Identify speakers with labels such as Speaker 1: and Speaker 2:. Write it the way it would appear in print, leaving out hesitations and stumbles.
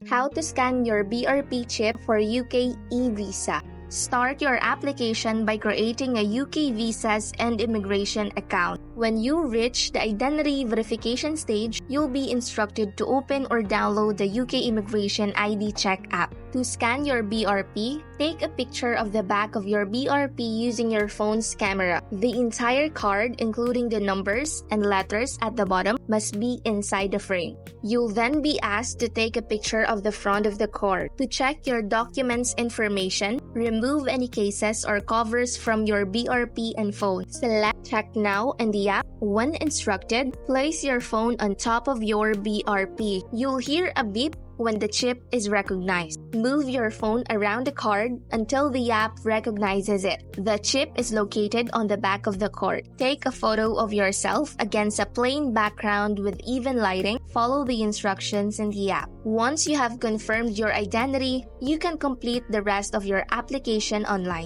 Speaker 1: How to scan your BRP chip for UK eVisa. Start your application by creating a UK Visas and Immigration account. When you reach the identity verification stage, you'll be instructed to open or download the UK Immigration ID Check app. To scan your BRP, take a picture of the back of your BRP using your phone's camera. The entire card, including the numbers and letters at the bottom, must be inside the frame. You'll then be asked to take a picture of the front of the card. To check your documents information, remove any cases or covers from your BRP and phone. Select Check Now in the app. When instructed, place your phone on top of your BRP. You'll hear a beep when the chip is recognized. Move your phone around the card until the app recognizes it. The chip is located on the back of the card. Take a photo of yourself against a plain background with even lighting. Follow the instructions in the app. Once you have confirmed your identity, you can complete the rest of your application online.